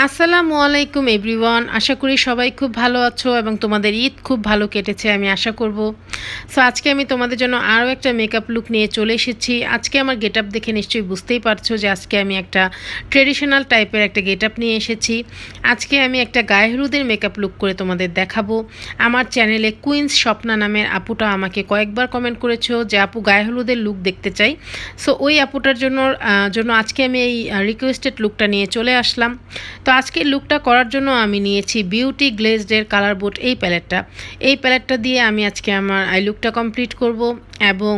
আসসালামু আলাইকুম এভরিওয়ান। আশা করি সবাই খুব ভালো আছো এবং তোমাদের ঈদ খুব ভালো কেটেছে আমি আশা করব। সো আজকে আমি তোমাদের জন্য আরও একটা মেকআপ লুক নিয়ে চলে এসেছি। আজকে আমার গেট আপ দেখে নিশ্চয়ই বুঝতেই পারছো যে আজকে আমি একটা ট্রেডিশনাল টাইপের একটা গেট আপ নিয়ে এসেছি। আজকে আমি একটা গায়ে হলুদের মেকআপ লুক করে তোমাদের দেখাবো। আমার চ্যানেলে কুইন্স স্বপ্না নামের আপুটা আমাকে কয়েকবার কমেন্ট করেছো যে আপু গায়ে হলুদের লুক দেখতে চাই। সো ওই আপুটার জন্য আজকে আমি এই রিকোয়েস্টেড লুকটা নিয়ে চলে আসলাম। তো আজকে লুকটা করার জন্য আমি নিয়েছি বিউটি গ্লেজডের কালার বোট এই প্যালেটটা দিয়ে আমি আজকে আমার আই লুকটা কমপ্লিট করব। এবং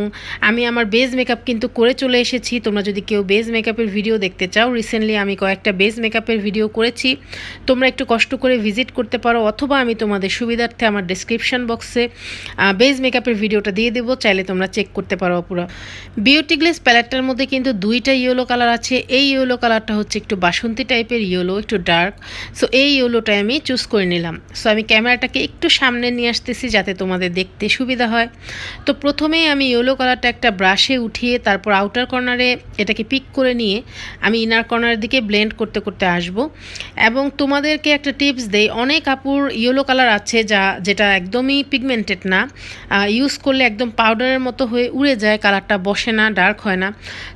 আমি আমার বেজ মেকআপ কিন্তু করে চলে এসেছি। তোমরা যদি কেউ বেজ মেকআপের ভিডিও দেখতে চাও, রিসেন্টলি আমি কয়েকটা বেজ মেকআপের ভিডিও করেছি, তোমরা একটু কষ্ট করে ভিজিট করতে পারো, অথবা আমি তোমাদের সুবিধার্থে আমার ডেসক্রিপশন বক্সে বেজ মেকআপের ভিডিওটা দিয়ে দেবো, চাইলে তোমরা চেক করতে পারো পুরো। বিউটি গ্লেজ প্যালেটটার মধ্যে কিন্তু দুইটা ইয়েলো কালার আছে। এই ইয়েলো কালারটা হচ্ছে একটু বাসন্তী টাইপের ইয়েলো, একটু ডার্ক। সো এই ইয়েলোটাই আমি চুজ করে নিলাম। সো আমি ক্যামেরাটাকে একটু সামনে নিয়ে আসতেছি যাতে তোমাদের দেখতে সুবিধা হয়। তো প্রথমেই আমি ইয়েলো কালারটা একটা ব্রাশে উঠিয়ে তারপর আউটার কর্নারে এটাকে পিক করে নিয়ে আমি ইনার কর্নারের দিকে ব্লেন্ড করতে করতে আসব। এবং তোমাদেরকে একটা টিপস দেই, অনেক আপুর ইয়েলো কালার আছে যেটা একদমই পিগমেন্টেড না, ইউজ করলে একদম পাউডারের মতো হয়ে উড়ে যায়, কালারটা বসে না, ডার্ক হয় না।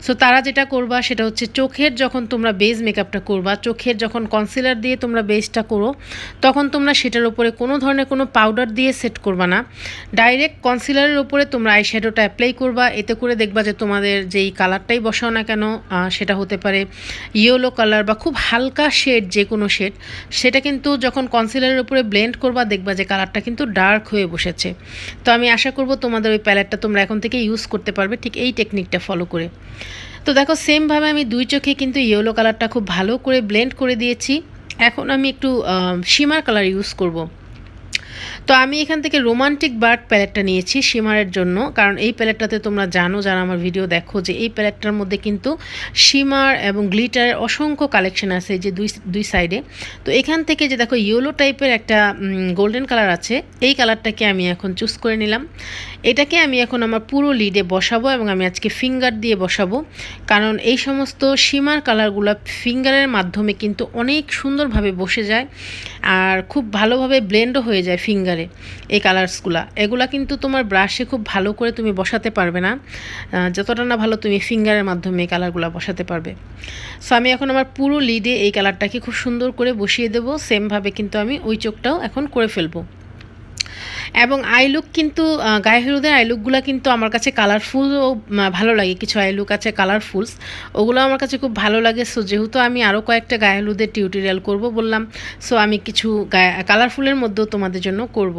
সো তারা যেটা করবা সেটা হচ্ছে চোখের যখন তোমরা বেজ মেকআপটা করবা, চোখের যখন কনসিলার দিয়ে তোমরা বেজটা করো, তখন তোমরা সেটার উপরে কোনো ধরনের কোনো পাউডার দিয়ে সেট করবা না, ডাইরেক্ট কনসিলারের উপরে তোমরা আই শ্যাডোটা অ্যাপ্লাই করবা। এতে করে দেখবা যে তোমাদের যেই কালারটাই বসাও না কেন, সেটা হতে পারে ইয়েলো কালার বা খুব হালকা শেড, যে কোনো শেড, সেটা কিন্তু যখন কনসিলারের উপরে ব্লেন্ড করবা দেখবা যে কালারটা কিন্তু ডার্ক হয়ে বসেছে। তো আমি আশা করব তোমাদের ওই প্যালেটটা তোমরা এখন থেকে ইউজ করতে পারবে ঠিক এই টেকনিকটা ফলো করে। তো দেখো সেমভাবে আমি দুই চোখে কিন্তু ইয়েলো কালারটা খুব ভালো করে ব্লেন্ড করে দিয়েছি। এখন আমি একটু শিমার কালার ইউজ করব। তো আমি এখান থেকে রোমান্টিক বার্ড প্যালেটটা নিয়েছি শিমারের জন্য, কারণ এই প্যালেটটাতে তোমরা জানো, যারা আমার ভিডিও দেখো, যে এই প্যালেটটার মধ্যে কিন্তু শিমার এবং গ্লিটারের অসংখ্য কালেকশন আছে যে দুই সাইডে। তো এখান থেকে যে দেখো ইয়েলো টাইপের একটা গোল্ডেন কালার আছে, এই কালারটাকে আমি এখন চুজ করে নিলাম। এটাকে আমি এখন আমার পুরো লিডে বসাবো এবং আমি আজকে ফিঙ্গার দিয়ে বসাবো, কারণ এই সমস্ত শিমার কালারগুলো ফিঙ্গারের মাধ্যমে কিন্তু অনেক সুন্দরভাবে বসে যায় আর খুব ভালোভাবে ব্লেন্ডও হয়ে যায় ফিঙ্গারে। এই কালার্সগুলো এগুলা কিন্তু তোমার ব্রাশে খুব ভালো করে তুমি বসাতে পারবে না, যতটা না ভালো তুমি ফিঙ্গারের মাধ্যমে এই কালারগুলো বসাতে পারবে। সো আমি এখন আমার পুরো লিডে এই কালারটাকে খুব সুন্দর করে বসিয়ে দেবো। সেমভাবে কিন্তু আমি ওই চোখটাও এখন করে ফেলবো। এবং আই লুক কিন্তু গায়ে হলুদের আই লুকগুলো কিন্তু আমার কাছে কালারফুলও ভালো লাগে। কিছু আই লুক আছে কালারফুলস, ওগুলো আমার কাছে খুব ভালো লাগে। সো যেহেতু আমি আরও কয়েকটা গায়ে হলুদের টিউটোরিয়াল করব বললাম, সো আমি কিছু কালারফুলের মধ্যেও তোমাদের জন্য করব।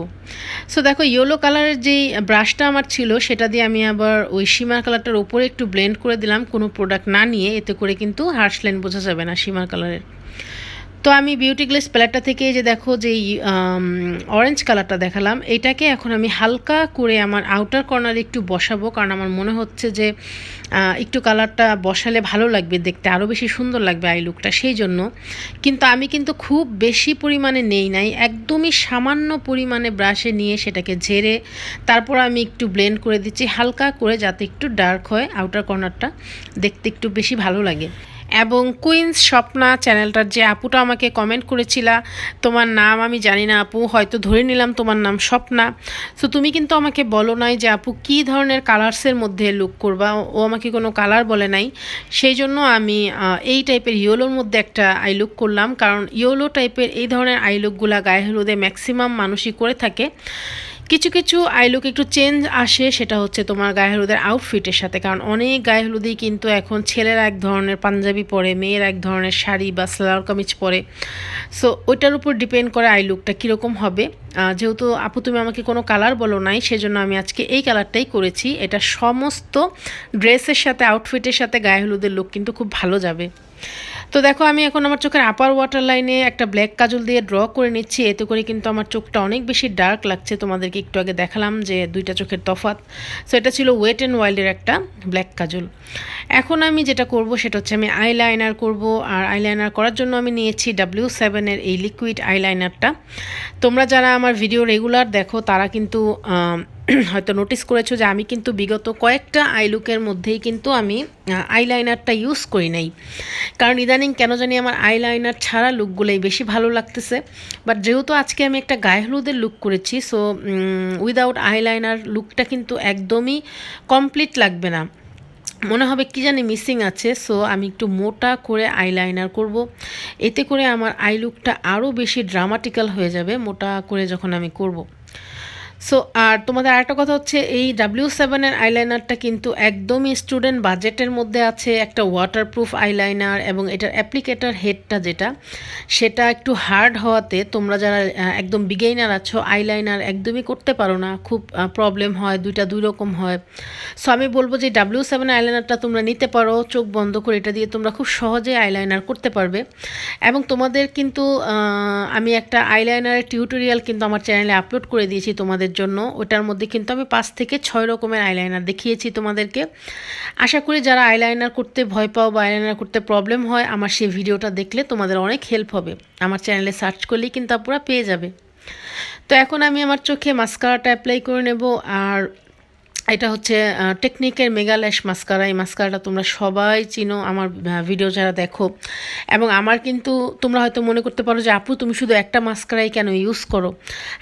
সো দেখো ইয়েলো কালারের যেই ব্রাশটা আমার ছিল সেটা দিয়ে আমি আবার ওই শিমার কালারটার ওপরে একটু ব্লেন্ড করে দিলাম, কোনো প্রোডাক্ট না নিয়ে, এতে করে কিন্তু হার্শ লাইন বোঝা যাবে না শিমার কালারের। তো আমি বিউটি গ্লেজ প্যালেটটা থেকে যে দেখো যে অরেঞ্জ কালারটা দেখালাম, এটাকে এখন আমি হালকা করে আমার আউটার কর্নারে একটু বসাবো, কারণ আমার মনে হচ্ছে যে একটু কালারটা বসালে ভালো লাগবে দেখতে, আরও বেশি সুন্দর লাগবে আই লুকটা, সেই জন্য। কিন্তু আমি কিন্তু খুব বেশি পরিমাণে নেই নাই, একদমই সামান্য পরিমাণে ব্রাশে নিয়ে সেটাকে ঝেড়ে তারপর আমি একটু ব্লেন্ড করে দিচ্ছি হালকা করে, যাতে একটু ডার্ক হয় আউটার কর্নারটা, দেখতে একটু বেশি ভালো লাগে। এবং কুইন্স স্বপ্না চ্যানেলটার যে আপুটা আমাকে কমেন্ট করেছিলা, তোমার নাম আমি জানি না আপু, হয়তো ধরে নিলাম তোমার নাম স্বপ্না। সো তুমি কিন্তু আমাকে বলো নাই যে আপু কী ধরনের কালার্সের মধ্যে লুক করবা, ও আমাকে কোনো কালার বলে নাই। সেই জন্য আমি এই টাইপের ইয়েলোর মধ্যে একটা আই লুক করলাম, কারণ ইয়েলো টাইপের এই ধরনের আই লুকগুলা গায়ে হলুদে ম্যাক্সিমাম মানুষই করে থাকে। কিছু কিছু আই লুক একটু চেঞ্জ আসে, সেটা হচ্ছে তোমার গায়ে হলুদের আউটফিটের সাথে, কারণ অনেক গায়ে হলুদেই কিন্তু এখন ছেলেরা এক ধরনের পাঞ্জাবি পরে, মেয়েরা এক ধরনের শাড়ি বা সালোয়ার কামিজ পরে। সো ওইটার উপর ডিপেন্ড করে আই লুকটা কীরকম হবে। যেহেতু আপু তুমি আমাকে কোনো কালার বলো নাই, সেজন্য আমি আজকে এই কালারটাই করেছি। এটা সমস্ত ড্রেসের সাথে, আউটফিটের সাথে গায়ে হলুদের লুক কিন্তু খুব ভালো যাবে। তো দেখো আমি এখন আমার চোখের আপার ওয়াটার লাইনে একটা ব্ল্যাক কাজল দিয়ে ড্র করে নিচ্ছি, এতে করে কিন্তু আমার চোখটা অনেক বেশি ডার্ক লাগছে। তোমাদেরকে একটু আগে দেখালাম যে দুইটা চোখের তফাৎ। সো এটা ছিল ওয়েট অ্যান্ড ওয়াইল্ডের একটা ব্ল্যাক কাজল। এখন আমি যেটা করব সেটা হচ্ছে আমি আইলাইনার করব, আর আইলাইনার করার জন্য আমি নিয়েছি W7-এর এই লিকুইড আইলাইনারটা। তোমরা যারা আমার ভিডিও রেগুলার দেখো তারা কিন্তু হয়তো নোটিস করেছো যে আমি কিন্তু বিগত কয়েকটা আই লুকের মধ্যেই কিন্তু আমি আইলাইনারটা ইউজ করি নাই, কারণ ইদানিং কেন জানি আমার আইলাইনার ছাড়া লুকগুলোই বেশি ভালো লাগতেছে। বাট যেহেতু আজকে আমি একটা গায়ে হলুদের লুক করেছি, সো উইদাউট আইলাইনার লুকটা কিন্তু একদমই কমপ্লিট লাগবে না, মনে হবে কি জানি মিসিং আছে। সো আমি একটু মোটা করে আইলাইনার করব, এতে করে আমার আই লুকটা আরও বেশি ড্রামাটিক্যাল হয়ে যাবে মোটা করে যখন আমি করব। সো আর তোমাদের আরেকটা কথা হচ্ছে, এই W7-এর আইলাইনারটা কিন্তু একদমই স্টুডেন্ট বাজেটের মধ্যে আছে, একটা ওয়াটারপ্রুফ আইলাইনার, এবং এটার অ্যাপ্লিকেটার হেডটা সেটা একটু হার্ড হওয়াতে তোমরা যারা একদম বিগেইনার আছো আইলাইনার একদমই করতে পারো না, খুব প্রবলেম হয়, দুইটা দুই রকম হয়। সো আমি বলবো যে W7 আইলাইনারটা তোমরা নিতে পারো, চোখ বন্ধ করে এটা দিয়ে তোমরা খুব সহজে আইলাইনার করতে পারবে। এবং তোমাদের কিন্তু আমি একটা আইলাইনারের টিউটোরিয়াল কিন্তু আমার চ্যানেলে আপলোড করে দিয়েছি তোমাদের জন্য, ওটার মধ্যে কিন্তু আমি 5 থেকে 6 রকমের আইলাইনার দেখিয়েছি তোমাদেরকে। আশা করি যারা আইলাইনার করতে ভয় পাও বা আইলাইনার করতে প্রবলেম হয়, আমার সেই ভিডিওটা দেখলে তোমাদের অনেক হেল্প হবে, আমার চ্যানেলে সার্চ করলেই কিন্তু আপনারা পেয়ে যাবে। তো এখন আমি আমার চোখে মাস্কারাটা অ্যাপ্লাই করে নেব, আর এটা হচ্ছে টেকনিকের মেগা ল্যাশ মাস্কারা। এই মাস্কারাটা তোমরা সবাই চিনো, আমার ভিডিও যারা দেখো। এবং আমার কিন্তু তোমরা হয়তো মনে করতে পারো যে আপু তুমি শুধু একটা মাস্কারাই কেন ইউজ করো,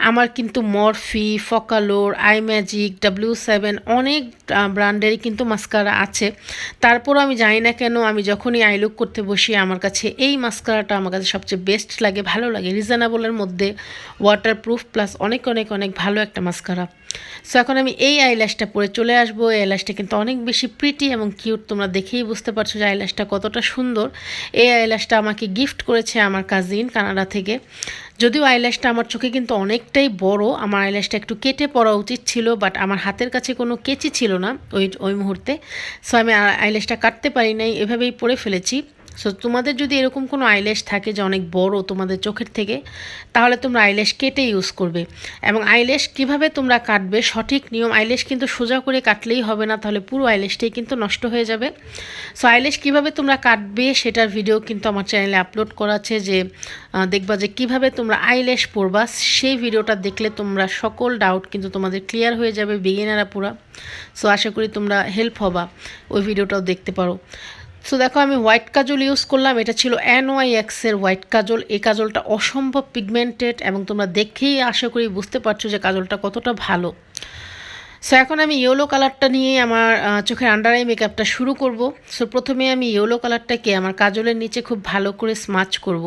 আমার কিন্তু মরফি, ফকালোর, আই ম্যাজিক, W7 অনেক ব্র্যান্ডেরই কিন্তু মাস্কারা আছে। তারপরও আমি জানি না কেন আমি যখনই আই লুক করতে বসি আমার কাছে এই মাস্কারাটা আমার কাছে সবচেয়ে বেস্ট লাগে, ভালো লাগে, রিজনেবলের মধ্যে, ওয়াটারপ্রুফ প্লাস অনেক অনেক অনেক ভালো একটা মাস্কারা। সো এখন আমি এই আইল্যাশটা পরে চলে আসবো। এই আইল্যাশটা কিন্তু অনেক বেশি প্রিটি এবং কিউট, তোমরা দেখেই বুঝতে পারছো যে আইল্যাশটা কতটা সুন্দর। এই আইল্যাশটা আমাকে গিফট করেছে আমার কাজিন কানাডা থেকে। যদিও আইল্যাশটা আমার চোখে কিন্তু অনেকটাই বড়, আমার আইল্যাশটা একটু কেটে পড়া উচিত ছিল, বাট আমার হাতের কাছে কোনো কেচি ছিল না ওই মুহূর্তে। সো আমি আইল্যাশটা কাটতে পারি নাই, এভাবেই পরে ফেলেছি। সো তোমাদের যদি এরকম কোনো আইল্যাশ থাকে যে অনেক বড় তোমাদের চোখের থেকে, তাহলে তোমরা আইল্যাশ কেটে ইউজ করবে। এবং আইল্যাশ কিভাবে তোমরা কাটবে সঠিক নিয়ম, আইল্যাশ কিন্তু সোজা করে কাটলেই হবে না, তাহলে পুরো আইল্যাশটাই কিন্তু নষ্ট হয়ে যাবে। সো আইল্যাশ কীভাবে তোমরা কাটবে সেটার ভিডিও কিন্তু আমার চ্যানেলে আপলোড করা আছে, যে দেখবা যে কিভাবে তোমরা আইল্যাশ পরবা, সেই ভিডিওটা দেখলে তোমরা সকল ডাউট কিন্তু তোমাদের ক্লিয়ার হয়ে যাবে, বিগিনাররা পুরা। সো আশা করি তোমরা হেল্প হবা, ওই ভিডিওটাও দেখতে পারো। সো দেখো আমি হোয়াইট কাজল ইউজ করলাম, এটা ছিল NYX-এর হোয়াইট কাজল। এই কাজলটা অসম্ভব পিগমেন্টেড এবং তোমরা দেখেই আশা করি বুঝতে পারছো যে কাজলটা কতটা ভালো। সো এখন আমি ইয়েলো কালারটা নিয়ে আমার চোখের আন্ডার আই মেকআপটা শুরু করব। সো প্রথমে আমি ইয়েলো কালারটাকে আমার কাজলের নিচে খুব ভালো করে স্মাচ করব।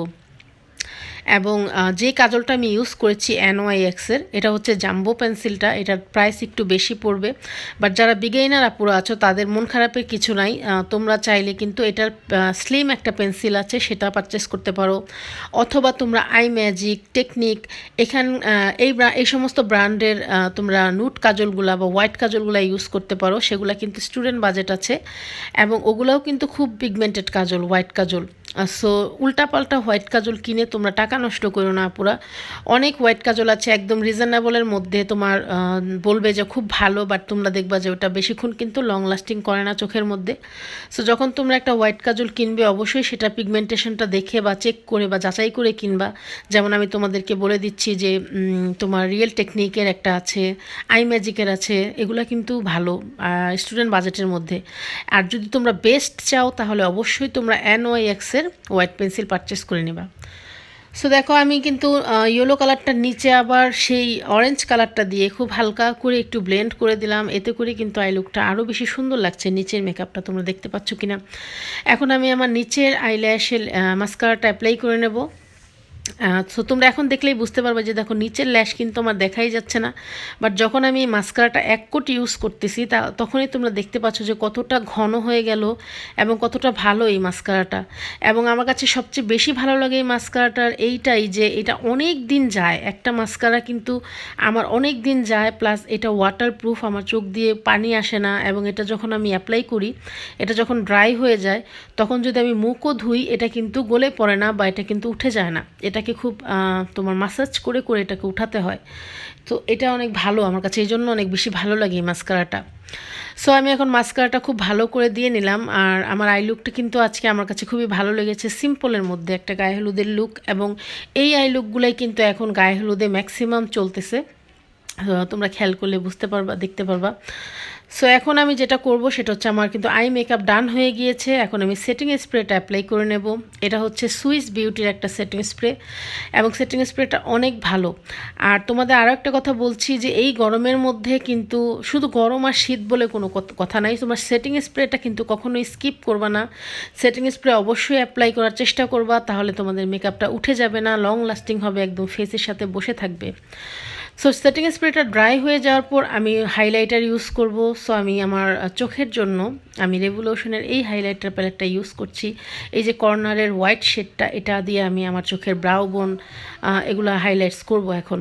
এবং যে কাজলটা আমি ইউজ করেছি NYX-এর, এটা হচ্ছে জাম্বো পেন্সিলটা, এটার প্রাইস একটু বেশি পড়বে, বাট যারা বিগেইনার আপুরা আছো তাদের মন খারাপের কিছু নাই, তোমরা চাইলে কিন্তু এটার স্লিম একটা পেন্সিল আছে সেটা পারচেস করতে পারো, অথবা তোমরা আই ম্যাজিক, টেকনিক, এই সমস্ত ব্র্যান্ডের তোমরা নুট কাজলগুলা বা হোয়াইট কাজলগুলা ইউজ করতে পারো, সেগুলা কিন্তু স্টুডেন্ট বাজেট আছে এবং ওগুলাও কিন্তু খুব পিগমেন্টেড কাজল, হোয়াইট কাজল। সো উল্টাপাল্টা হোয়াইট কাজল কিনে তোমরা টাকা নষ্ট করো না পুরা। অনেক হোয়াইট কাজল আছে একদম রিজনেবলের মধ্যে, তোমার বলবে যে খুব ভালো, বাট তোমরা দেখবা যে ওটা বেশিক্ষণ কিন্তু লং লাস্টিং করে না চোখের মধ্যে। সো যখন তোমরা একটা হোয়াইট কাজল কিনবে অবশ্যই সেটা পিগমেন্টেশনটা দেখে বা চেক করে বা যাচাই করে কিনবা। যেমন আমি তোমাদেরকে বলে দিচ্ছি যে তোমার রিয়েল টেকনিকের একটা আছে, আই ম্যাজিকের আছে, এগুলো কিন্তু ভালো স্টুডেন্ট বাজেটের মধ্যে। আর যদি তোমরা বেস্ট চাও তাহলে অবশ্যই তোমরা NYX-এর হোয়াইট পেন্সিল পারচেস করে নেবা। সো দেখো আমি কিন্তু ইয়েলো কালারটার নিচে আবার সেই অরেঞ্জ কালারটা দিয়ে খুব হালকা করে একটু ব্লেন্ড করে দিলাম, এতে করে কিন্তু আই লুকটা আরও বেশি সুন্দর লাগছে। নিচের মেকআপটা তোমরা দেখতে পাচ্ছ কিনা। এখন আমি আমার নিচের আইল্যাশের মাস্কারাটা অ্যাপ্লাই করে নেব। সো তোমরা এখন দেখলেই বুঝতে পারবে যে দেখো নিচের ল্যাশ কিন্তু আমার দেখাই যাচ্ছে না, বাট যখন আমি মাস্কারাটা এক কোট ইউজ করতেছি তখনই তোমরা দেখতে পাচ্ছ যে কতটা ঘন হয়ে গেল এবং কতটা ভালো এই মাস্কারাটা। এবং আমার কাছে সবচেয়ে বেশি ভালো লাগে এই মাস্কারাটার এইটাই যে এটা অনেক দিন যায়, একটা মাস্কারা কিন্তু আমার অনেক দিন যায়, প্লাস এটা ওয়াটারপ্রুফ, আমার চোখ দিয়ে পানি আসে না, এবং এটা যখন আমি অ্যাপ্লাই করি, এটা যখন ড্রাই হয়ে যায় তখন যদি আমি মুখও ধুই এটা কিন্তু গলে পড়ে না বা এটা কিন্তু উঠে যায় না, এটাকে খুব তোমার মাসাজ করে করে এটাকে উঠাতে হয়। তো এটা অনেক ভালো আমার কাছে, এই জন্য অনেক বেশি ভালো লাগে এই মাস্কারাটা। সো আমি এখন মাস্কারাটা খুব ভালো করে দিয়ে নিলাম। আর আমার আই লুকটা কিন্তু আজকে আমার কাছে খুবই ভালো লেগেছে, সিম্পলের মধ্যে একটা গায়ে হলুদের লুক, এবং এই আই লুকগুলাই কিন্তু এখন গায়ে হলুদে ম্যাক্সিমাম চলতেছে। তোমরা খেয়াল করলে বুঝতে পারবা, দেখতে পারবা। সো এখন আমি যেটা করব সেটা হচ্ছে আমার কিন্তু আই মেকআপ ডান হয়ে গিয়েছে। এখন আমি সেটিং স্প্রেটা অ্যাপ্লাই করে নেব। এটা হচ্ছে সুইস বিউটির একটা সেটিং স্প্রে এবং সেটিং স্প্রেটা অনেক ভালো। আর তোমাদের আরও একটা কথা বলছি যে এই গরমের মধ্যে কিন্তু শুধু গরম আর শীত বলে কোনো কথা নাই, তোমার সেটিং স্প্রেটা কিন্তু কখনোই স্কিপ করবা না। সেটিং স্প্রে অবশ্যই অ্যাপ্লাই করার চেষ্টা করবা, তাহলে তোমাদের মেকআপটা উঠে যাবে না, লং লাস্টিং হবে, একদম ফেসের সাথে বসে থাকবে। সো সেটিং স্প্রেটা ড্রাই হয়ে যাওয়ার পর আমি হাইলাইটার ইউজ করব। সো আমি আমার চোখের জন্য আমি রেভলিউশনের এই হাইলাইটার প্যালেটটা ইউজ করছি। এই যে কর্নারের হোয়াইট শেডটা, এটা দিয়ে আমি আমার চোখের ব্রাউ বোন এগুলো হাইলাইটস করব এখন।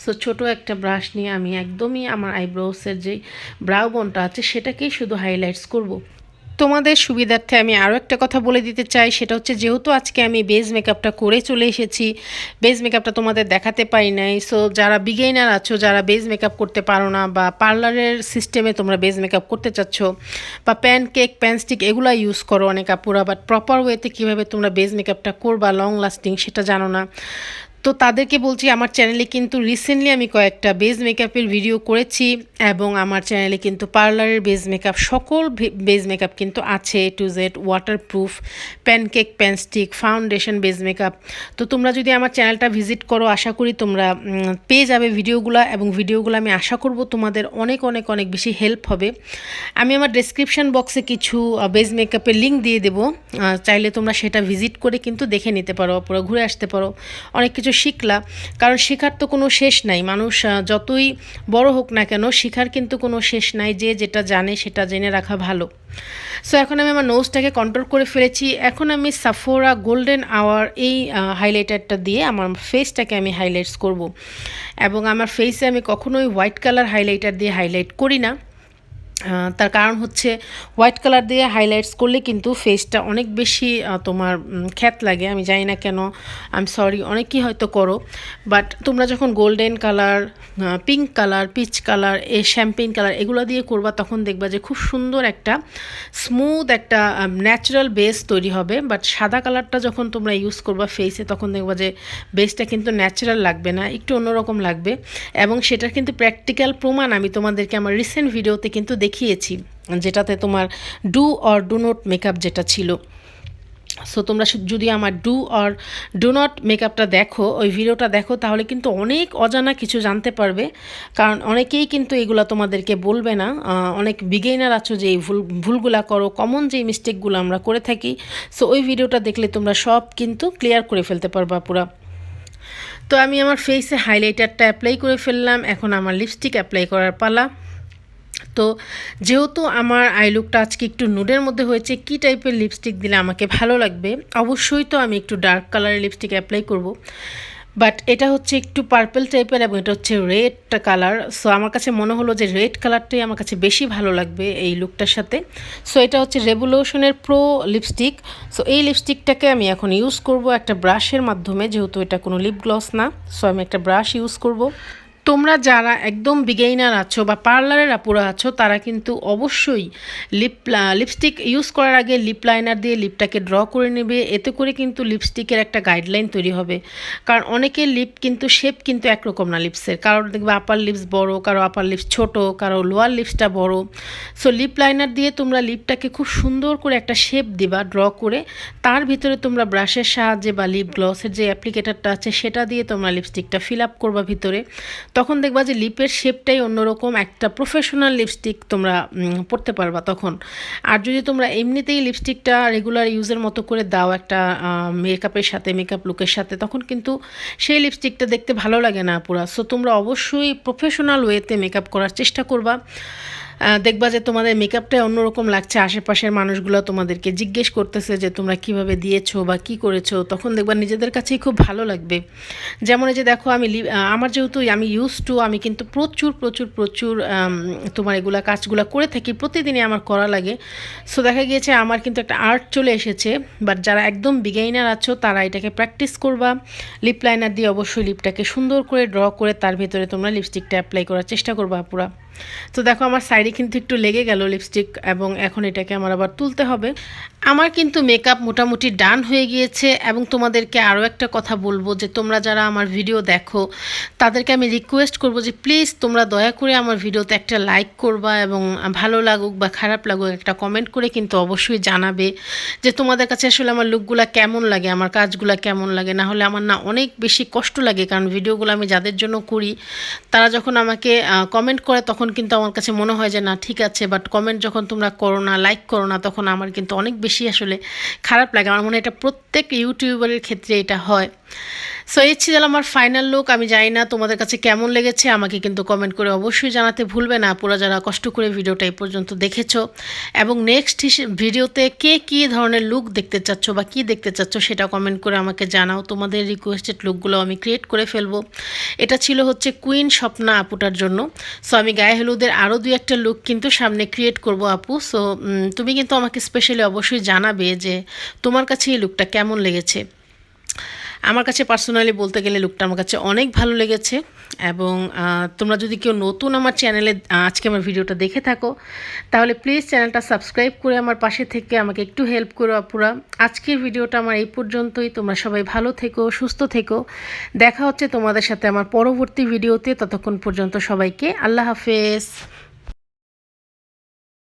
সো ছোটো একটা ব্রাশ নিয়ে আমি একদমই আমার আইব্রোসের যে ব্রাউ বোনটা আছে সেটাকেই শুধু হাইলাইটস করব। তোমাদের সুবিধার্থে আমি আরও একটা কথা বলে দিতে চাই, সেটা হচ্ছে যেহেতু আজকে আমি বেজ মেকআপটা করে চলে এসেছি, বেজ মেকআপটা তোমাদের দেখাতে পারি নাই। সো যারা বিগিনার আছো, যারা বেজ মেকআপ করতে পারো না বা পার্লারের সিস্টেমে তোমরা বেজ মেকআপ করতে চাচ্ছ বা প্যানকেক প্যানস্টিক এগুলো ইউজ করো অনেক আপুরা, বাট প্রপার ওয়েতে কীভাবে তোমরা বেজ মেকআপটা করবা লং লাস্টিং সেটা জানো না, তো তাদেরকে বলছি আমার চ্যানেলে কিন্তু রিসেন্টলি আমি কয়েকটা বেজ মেকআপের ভিডিও করেছি এবং আমার চ্যানেলে কিন্তু পার্লারের বেজ মেকআপ সকল বেজ মেকআপ কিন্তু আছে, to Z, waterproof, pancake panstick, foundation base makeup. তো তোমরা যদি আমার চ্যানেলটা ভিজিট করো আশা করি তোমরা পেয়ে যাবে ভিডিওগুলো, এবং ভিডিওগুলো আমি আশা করব তোমাদের অনেক অনেক অনেক বেশি হেল্প হবে। আমি আমার ডেসক্রিপশন বক্সে কিছু বেজ মেকআপের লিঙ্ক দিয়ে দেবো, চাইলে তোমরা সেটা ভিজিট করে কিন্তু দেখে নিতে পারো, পুরো ঘুরে আসতে পারো, অনেক কিছু শিখলা। কারণ শেখার তো কোনো শেষ নাই, মানুষ যতই বড় হোক না কেন শেখার কিন্তু কোনো শেষ নাই, যে যেটা জানে সেটা জেনে রাখা ভালো। সো এখন আমি আমার নোজটাকে কন্ট্রোল করে ফেলেছি। এখন আমি সাফোরা গোল্ডেন আওয়ার এই হাইলাইটারটা দিয়ে আমার ফেসটাকে আমি হাইলাইটস করব, এবং আমার ফেসে আমি কখনোই হোয়াইট কালার হাইলাইটার দিয়ে হাইলাইট করি না। তার কারণ হচ্ছে হোয়াইট কালার দিয়ে হাইলাইটস করলে কিন্তু ফেসটা অনেক বেশি তোমার খ্যাত লাগে, আমি জানি না কেন, আই এম সরি, অনেকেই হয়তো করো, বাট তোমরা যখন golden colour, pink colour, peach colour, Champagne colour এগুলো দিয়ে করবা তখন দেখবা যে খুব সুন্দর একটা স্মুথ একটা ন্যাচারাল বেস তৈরি হবে। বাট সাদা কালারটা যখন তোমরা ইউজ করবা ফেসে তখন দেখবা যে বেসটা কিন্তু ন্যাচারাল লাগবে না, একটু অন্যরকম লাগবে, এবং সেটার কিন্তু প্র্যাকটিক্যাল প্রমাণ আমি তোমাদেরকে আমার রিসেন্ট ভিডিওতে কিন্তু দেখিয়েছি, যেটাতে তোমার do or do not makeup যেটা ছিল। সো তোমরা যদি আমার ডু অর ডু নট মেকআপটা দেখো, ওই ভিডিওটা দেখো, তাহলে কিন্তু অনেক অজানা কিছু জানতে পারবে। কারণ অনেকেই কিন্তু এগুলো তোমাদেরকে বলবে না, অনেক বিগিনার আছো যে এই ভুলগুলা করো, কমন যে মিস্টেকগুলো আমরা করে থাকি। সো ওই ভিডিওটা দেখলে তোমরা সব কিন্তু ক্লিয়ার করে ফেলতে পারবা পুরা। তো আমি আমার ফেসে হাইলাইটারটা অ্যাপ্লাই করে ফেললাম, এখন আমার লিপস্টিক অ্যাপ্লাই করার পালা। তো যেহেতু আমার আই লুকটা আজকে একটু নুডের মধ্যে হয়েছে, কী টাইপের লিপস্টিক দিলে আমাকে ভালো লাগবে, অবশ্যই তো আমি একটু ডার্ক কালারের লিপস্টিক অ্যাপ্লাই করব, বাট এটা হচ্ছে একটু পার্পল টাইপের এবং এটা হচ্ছে রেড কালার। সো আমার কাছে মনে হলো যে রেড কালারটাই আমার কাছে বেশি ভালো লাগবে এই লুকটার সাথে। সো এটা হচ্ছে রেভলিউশনের প্রো লিপস্টিক। সো এই লিপস্টিকটাকে আমি এখন ইউজ করব একটা ব্রাশের মাধ্যমে, যেহেতু এটা কোনো লিপ গ্লস না, সো আমি একটা ব্রাশ ইউজ করব। তোমরা যারা একদম বিগিনার আছো বা পার্লারের আপুরা আছো তারা কিন্তু অবশ্যই লিপস্টিক ইউজ করার আগে লিপ লাইনার দিয়ে লিপটাকে ড্র করে নেবে, এতে করে কিন্তু লিপস্টিকের একটা গাইডলাইন তৈরি হবে। কারণ অনেকের লিপ কিন্তু শেপ কিন্তু একরকম না লিপসের, কারোর দেখবে আপার লিপস বড়, কারো আপার লিপস ছোট, কারো লোয়ার লিপসটা বড়। সো লিপ লাইনার দিয়ে তোমরা লিপটাকে খুব সুন্দর করে একটা শেপ দিবা ড্র করে, তার ভিতরে তোমরা ব্রাশের সাহায্যে বা লিপ গ্লসের যে অ্যাপ্লিকেটারটা আছে সেটা দিয়ে তোমরা লিপস্টিকটা ফিল আপ করবা ভিতরে, তখন দেখবা যে লিপের শেপটাই অন্যরকম, একটা প্রফেশনাল লিপস্টিক তোমরা পরতে পারবা তখন। আর যদি তোমরা এমনিতেই লিপস্টিকটা রেগুলার ইউজের মতো করে দাও একটা মেকআপের সাথে, মেকআপ লুকের সাথে, তখন কিন্তু সেই লিপস্টিকটা দেখতে ভালো লাগে না পুরা। সো তোমরা অবশ্যই প্রফেশনাল ওয়েতে মেকআপ করার চেষ্টা করবা, দেখবা যে তোমাদের মেকআপটাই অন্যরকম লাগছে, আশেপাশের মানুষগুলো তোমাদেরকে জিজ্ঞেস করতেছে যে তোমরা কিভাবে দিয়েছো বা কি করেছো, তখন দেখবা নিজেদের কাছেই খুব ভালো লাগবে। যেমন এই যে দেখো আমি আমার যেহেতু আমি আমি কিন্তু প্রচুর প্রচুর প্রচুর তোমার এগুলা কাজগুলো করে থাকি, প্রতিদিনই আমার করা লাগে। সো দেখা গিয়েছে আমার কিন্তু একটা আর্ট চলে এসেছে, বাট যারা একদম বিগিনার আছো তারা এটাকে প্র্যাকটিস করবা, লিপ লাইনার দিয়ে অবশ্যই লিপটাকে সুন্দর করে ড্র করে তার ভিতরে তোমরা লিপস্টিকটা অ্যাপ্লাই করার চেষ্টা করবা পুরা। তো দেখো আমার সাইডে কিন্তু একটু লেগে গেল লিপস্টিক, এবং এখন এটাকে আমার আবার তুলতে হবে। আমার কিন্তু মেকআপ মোটামুটি ডান হয়ে গিয়েছে এবং তোমাদেরকে আরও একটা কথা বলবো যে তোমরা যারা আমার ভিডিও দেখো তাদেরকে আমি রিকোয়েস্ট করব যে প্লিজ তোমরা দয়া করে আমার ভিডিওতে একটা লাইক করবা এবং ভালো লাগুক বা খারাপ লাগুক একটা কমেন্ট করে কিন্তু অবশ্যই জানাবে যে তোমাদের কাছে আসলে আমার লুকগুলো কেমন লাগে, আমার কাজগুলো কেমন লাগে। না হলে আমার না অনেক বেশি কষ্ট লাগে, কারণ ভিডিওগুলো আমি যাদের জন্য করি তারা যখন আমাকে কমেন্ট করে তখন কিন্তু আমার কাছে মনে হয় যে না ঠিক আছে, বাট কমেন্ট যখন তোমরা করো না, লাইক করো না, তখন আমার কিন্তু অনেক বেশি আসলে খারাপ লাগে। আমার মনে হয় এটা প্রত্যেক ইউটিউবারের ক্ষেত্রে এটা হয়। সো এই ছিল আমার ফাইনাল লুক। আমি জানি না তোমাদের কাছে কেমন লেগেছে, আমাকে কিন্তু কমেন্ট করে অবশ্যই জানাতে ভুলবে না, পুরো যারা কষ্ট করে ভিডিওটা এই পর্যন্ত দেখেছো। এবং নেক্সট ভিডিওতে কে কী ধরনের লুক দেখতে চাচ্ছ বা কী দেখতে চাচ্ছ সেটা কমেন্ট করে আমাকে জানাও। তোমাদের রিকোয়েস্টেড লুকগুলো আমি ক্রিয়েট করে ফেলবো। এটা ছিল হচ্ছে কুইন স্বপ্না আপুটার জন্য। সো আমি গায়ে হলুদের আরও দুই একটা লুক কিন্তু সামনে ক্রিয়েট করব আপু। সো তুমি কিন্তু আমাকে স্পেশালি অবশ্যই জানাবে যে তোমার কাছে এই লুকটা কেমন লেগেছে। আমার কাছে পার্সোনালি বলতে গেলে লুকটা আমার কাছে অনেক ভালো লেগেছে। এবং তোমরা যদি কেউ নতুন আমার চ্যানেলে আজকে আমার ভিডিওটা দেখে থাকো তাহলে প্লিজ চ্যানেলটা সাবস্ক্রাইব করে আমার পাশে থেকে আমাকে একটু হেল্প করো আপুরা। আজকের ভিডিওটা আমার এই পর্যন্তই। তোমরা সবাই ভালো থেকো, সুস্থ থেকো। দেখা হচ্ছে তোমাদের সাথে আমার পরবর্তী ভিডিওতে। ততক্ষণ পর্যন্ত সবাইকে আল্লাহ হাফেজ।